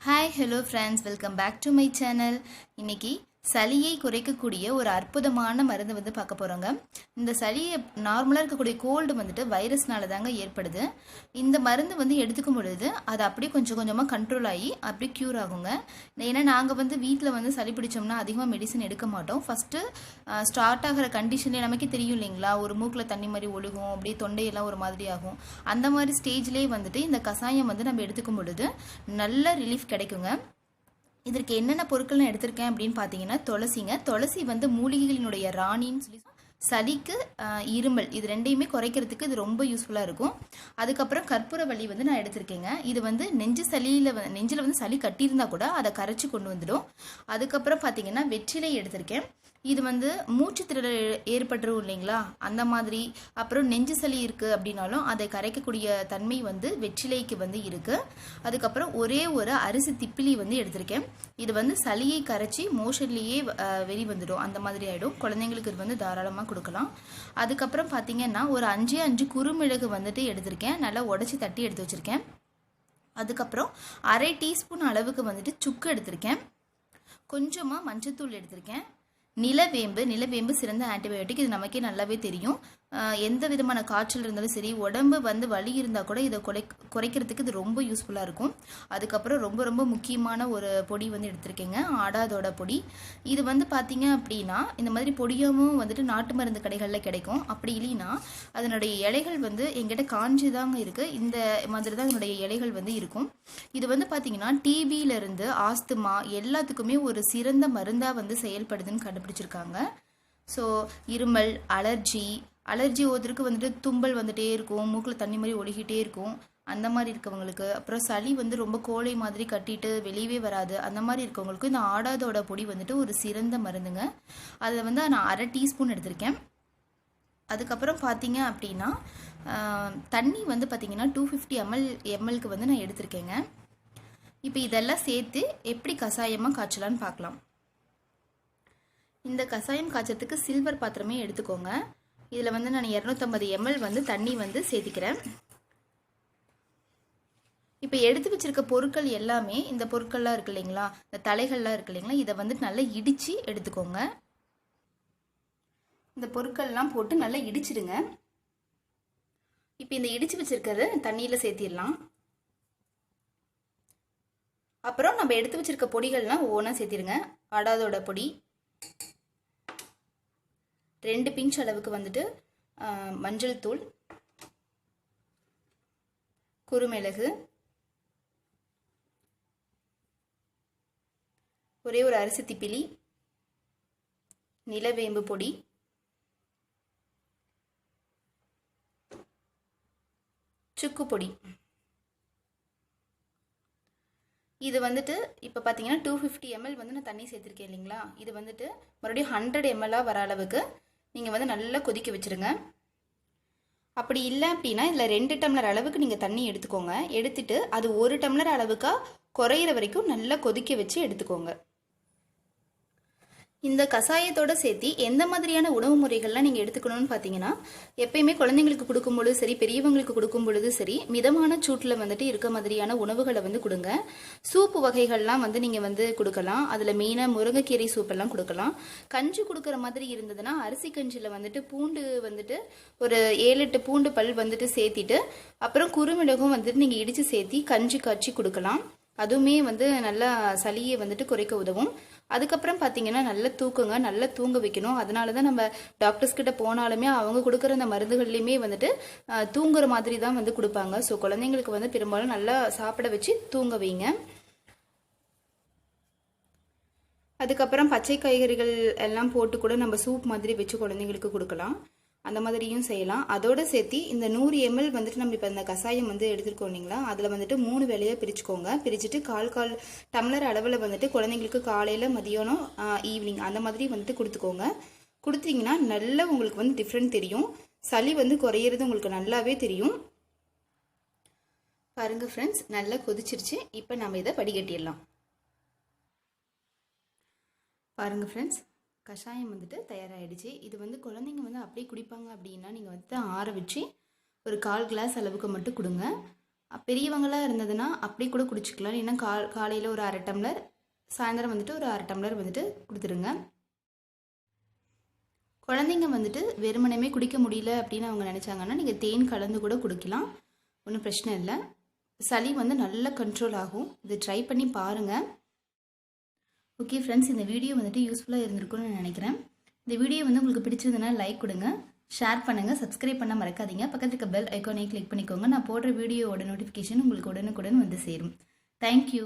Hi hello friends, welcome back to my channel. இன்னைக்கு சளியை குறைக்கக்கூடிய ஒரு அற்புதமான மருந்து பார்க்க போகிறோங்க. இந்த சளியை நார்மலாக இருக்கக்கூடிய கோல்டு வைரஸ்னால தாங்க ஏற்படுது. இந்த மருந்து எடுத்துக்கும் பொழுது அது அப்படியே கொஞ்சம் கொஞ்சமாக கண்ட்ரோல் ஆகி அப்படியே க்யூர் ஆகுங்க. ஏன்னா நாங்கள் வீட்டில் சளி பிடிச்சோம்னா அதிகமாக மெடிசன் எடுக்க மாட்டோம். ஃபஸ்ட்டு ஸ்டார்ட் ஆகிற கண்டிஷன்லேயே நமக்கே தெரியும் இல்லைங்களா, ஒரு மூக்கில் தண்ணி மாதிரி ஒழுகும், அப்படியே தொண்டையெல்லாம் ஒரு மாதிரி ஆகும். அந்த மாதிரி ஸ்டேஜ்லேயே இந்த கஷாயம் நம்ம எடுத்துக்கும் பொழுது நல்ல ரிலீஃப் கிடைக்குங்க. இதற்கு என்னென்ன பொருட்கள் நான் எடுத்திருக்கேன் அப்படின்னு பார்த்தீங்கன்னா, துளசிங்க. துளசி மூலிகைகளினுடைய ராணின்னு சொல்லி சளிக்கு இருமல் இது ரெண்டையுமே குறைக்கிறதுக்கு இது ரொம்ப யூஸ்ஃபுல்லாக இருக்கும். அதுக்கப்புறம் கற்பூரவள்ளி நான் எடுத்திருக்கேங்க. இது நெஞ்சில் சளி கட்டியிருந்தா கூட அதை கரைச்சி கொண்டு வந்துடும். அதுக்கப்புறம் பார்த்தீங்கன்னா வெற்றிலை எடுத்திருக்கேன். இது மூச்சு திணறல் ஏற்பட்டுரும் இல்லைங்களா, அந்த மாதிரி. அப்புறம் நெஞ்சு சளி இருக்குது அப்படின்னாலும் அதை கரைக்கக்கூடிய தன்மை வெற்றிலைக்கு இருக்குது. அதுக்கப்புறம் ஒரே ஒரு அரிசி திப்பிலி எடுத்திருக்கேன். இது சளியை கரைச்சி மோஷன்லேயே வெளி வந்துடும், அந்த மாதிரி ஆகிடும். குழந்தைங்களுக்கு இது தாராளமாக கொடுக்கலாம். அதுக்கப்புறம் பார்த்தீங்கன்னா ஒரு 5 குறுமிளகு எடுத்திருக்கேன். நல்லா உடச்சி தட்டி எடுத்து வச்சுருக்கேன். அதுக்கப்புறம் அரை டீஸ்பூன் அளவுக்கு சுக்கு எடுத்திருக்கேன். கொஞ்சமாக மஞ்சத்தூள் எடுத்திருக்கேன். நிலவேம்பு சிறந்த ஆன்டிபயோட்டிக். இது நமக்கே நல்லாவே தெரியும். எந்த விதமான காய்ச்சல் இருந்தாலும் சரி, உடம்பு வலி இருந்தால் கூட இதை குறைக்கிறதுக்கு இது ரொம்ப யூஸ்ஃபுல்லாக இருக்கும். அதுக்கப்புறம் ரொம்ப ரொம்ப முக்கியமான ஒரு பொடி எடுத்திருக்கேங்க, ஆடாதோட பொடி. இது பார்த்தீங்க அப்படின்னா இந்த மாதிரி பொடியாகவும் நாட்டு மருந்து கடைகளில் கிடைக்கும். அப்படி இல்லைன்னா அதனுடைய இலைகள் எங்கிட்ட காஞ்சி தாங்க இருக்குது. இந்த மாதிரி தான் இதனுடைய இலைகள் இருக்கும். இது பார்த்தீங்கன்னா டிபியிலிருந்து ஆஸ்துமா எல்லாத்துக்குமே ஒரு சிறந்த மருந்தாக செயல்படுதுன்னு கண்டுபிடிச்சிருக்காங்க. ஸோ இருமல், அலர்ஜி ஒருத்தருக்கு தும்பல் வந்துட்டே இருக்கும், மூக்கில் தண்ணி மாதிரி ஒழுகிட்டே இருக்கும், அந்த மாதிரி இருக்கவங்களுக்கு. அப்புறம் சளி ரொம்ப கோழை மாதிரி கட்டிட்டு வெளியவே வராது, அந்த மாதிரி இருக்கவங்களுக்கு இந்த ஆடாதோட பொடி ஒரு சிறந்த மருந்துங்க. அதில் நான் அரை டீஸ்பூன் எடுத்திருக்கேன். அதுக்கப்புறம் பார்த்தீங்க அப்படின்னா தண்ணி பார்த்தீங்கன்னா 250 ml நான் எடுத்திருக்கேங்க. இப்போ இதெல்லாம் சேர்த்து எப்படி கஷாயமாக காய்ச்சலான்னு பார்க்கலாம். இந்த கஷாயம் காய்ச்சறதுக்கு சில்வர் பாத்திரமே எடுத்துக்கோங்க. இதில் நான் 250 ml தண்ணி சேர்த்திக்கிறேன். இப்போ எடுத்து வச்சிருக்க பொருட்கள் எல்லாமே, இந்த பொருட்கள்லாம் இருக்கு இல்லைங்களா, இந்த தலைகள்லாம் இருக்கு இல்லைங்களா, இதை நல்லா இடித்து எடுத்துக்கோங்க. இந்த பொருட்கள்லாம் போட்டு நல்லா இடிச்சிடுங்க. இப்போ இந்த இடித்து வச்சிருக்கிறது தண்ணியில் சேர்த்திடலாம். அப்புறம் நம்ம எடுத்து வச்சிருக்க பொடிகள்லாம் ஒவ்வொன்றா சேர்த்திடுங்க. ஆடாதோட பொடி 2 பிஞ்ச் அளவுக்கு மஞ்சள் தூள், குறுமிளகு, ஒரே ஒரு அரிசி திப்பிலி, நிலவேம்பு பொடி, சுக்கு பொடி. இது இப்போ பார்த்தீங்கன்னா 250 ml நான் தண்ணி சேர்த்துருக்கேன் இல்லைங்களா. இது மறுபடியும் 100 ml வர அளவுக்கு நீங்கள் நல்லா கொதிக்க வச்சுருங்க. அப்படி இல்லை அப்படின்னா இதில் 2 டம்ளர் அளவுக்கு நீங்கள் தண்ணி எடுத்துக்கோங்க. எடுத்துட்டு அது 1 டம்ளர் அளவுக்காக குறையிற வரைக்கும் நல்லா கொதிக்க வச்சு எடுத்துக்கோங்க. இந்த கஷாயத்தோடு சேர்த்து எந்த மாதிரியான உணவு முறைகள்லாம் நீங்கள் எடுத்துக்கணும்னு பார்த்தீங்கன்னா, எப்பயுமே குழந்தைங்களுக்கு கொடுக்கும் பொழுது சரி, பெரியவங்களுக்கு கொடுக்கும் பொழுது சரி, மிதமான சூட்டில் இருக்க மாதிரியான உணவுகளை கொடுங்க. சூப்பு வகைகள்லாம் நீங்கள் கொடுக்கலாம். அதில் மெயினாக முருங்கைக்கீரை சூப்பெல்லாம் கொடுக்கலாம். கஞ்சி கொடுக்குற மாதிரி இருந்ததுன்னா அரிசி கஞ்சியில் பூண்டு ஒரு 7-8 பூண்டு பல் சேர்த்திட்டு, அப்புறம் குறுமிளகும் நீங்கள் இடித்து சேர்த்தி கஞ்சி காய்ச்சி கொடுக்கலாம். அதுவுமே நல்லா சளியை குறைக்க உதவும். அதுக்கப்புறம் பார்த்தீங்கன்னா நல்லா தூக்குங்க, நல்லா தூங்க வைக்கணும். அதனால தான் நம்ம டாக்டர்ஸ் கிட்ட போனாலுமே அவங்க கொடுக்குற அந்த மருந்துகள்லையுமே தூங்குற மாதிரி தான் கொடுப்பாங்க. ஸோ குழந்தைங்களுக்கு பெரும்பாலும் நல்லா சாப்பிட வச்சு தூங்க வைங்க. அதுக்கப்புறம் பச்சை காய்கறிகள் எல்லாம் போட்டு கூட நம்ம சூப் மாதிரி வச்சு குழந்தைங்களுக்கு கொடுக்கலாம். அந்த மாதிரியும் செய்யலாம். அதோடு சேர்த்து இந்த 100 ml நம்ம இப்போ இந்த கஷாயம் எடுத்துருக்கோம் இல்லைங்களா, அதில் 3 வேலையாக பிரிச்சுக்கோங்க. பிரிச்சுட்டு கால் டம்ளர் அளவில் குழந்தைங்களுக்கு காலையில், மதியானம், ஈவினிங் அந்த மாதிரி கொடுத்துக்கோங்க. கொடுத்தீங்கன்னா நல்லா உங்களுக்கு டிஃப்ரெண்ட் தெரியும். சளி குறையிறது உங்களுக்கு நல்லாவே தெரியும். பாருங்கள் ஃப்ரெண்ட்ஸ், நல்லா கொதிச்சிருச்சு. இப்போ நம்ம இதை வடிகட்டிடலாம். பாருங்கள் ஃப்ரெண்ட்ஸ், கஷாயம் தயாராகிடுச்சு. இது குழந்தைங்க அப்படியே குடிப்பாங்க அப்படின்னா நீங்கள் ஆற வச்சு ஒரு 1/4 கிளாஸ் அளவுக்கு மட்டும் கொடுங்க. பெரியவங்களாக இருந்ததுன்னா அப்படி கூட குடிச்சிக்கலாம். இல்லைன்னா காலையில் ஒரு 1/2 டம்ளர், சாயந்தரம் வந்துட்டு ஒரு 1/2 டம்ளர் வந்துட்டு கொடுத்துருங்க. குழந்தைங்க வந்துட்டு வெறுமனமே குடிக்க முடியல அப்படின்னு அவங்க நினச்சாங்கன்னா நீங்கள் தேன் கலந்து கூட குடிக்கலாம், ஒன்றும் பிரச்சனை இல்லை. சளி வந்து நல்லா கண்ட்ரோல் ஆகும். இது ட்ரை பண்ணி பாருங்கள். ஓகே ஃப்ரெண்ட்ஸ், இந்த வீடியோ வந்துட்டு யூஸ்ஃபுல்லாக இருந்திருக்கும்னு நான் நினைக்கிறேன். இந்த வீடியோ வந்து உங்களுக்கு பிடிச்சிருந்ததுன்னா லைக் கொடுங்க, ஷேர் பண்ணுங்கள், சப்ஸ்கிரைப் பண்ண மறக்காதீங்க. பக்கத்துக்கு இருக்க பெல் ஐக்கானை கிளிக் பண்ணிக்கோங்க. நான் போடுற வீடியோவோட நோட்டிஃபிகேஷன் உங்களுக்கு உடனுக்குடன் வந்து சேரும். தேங்க்யூ.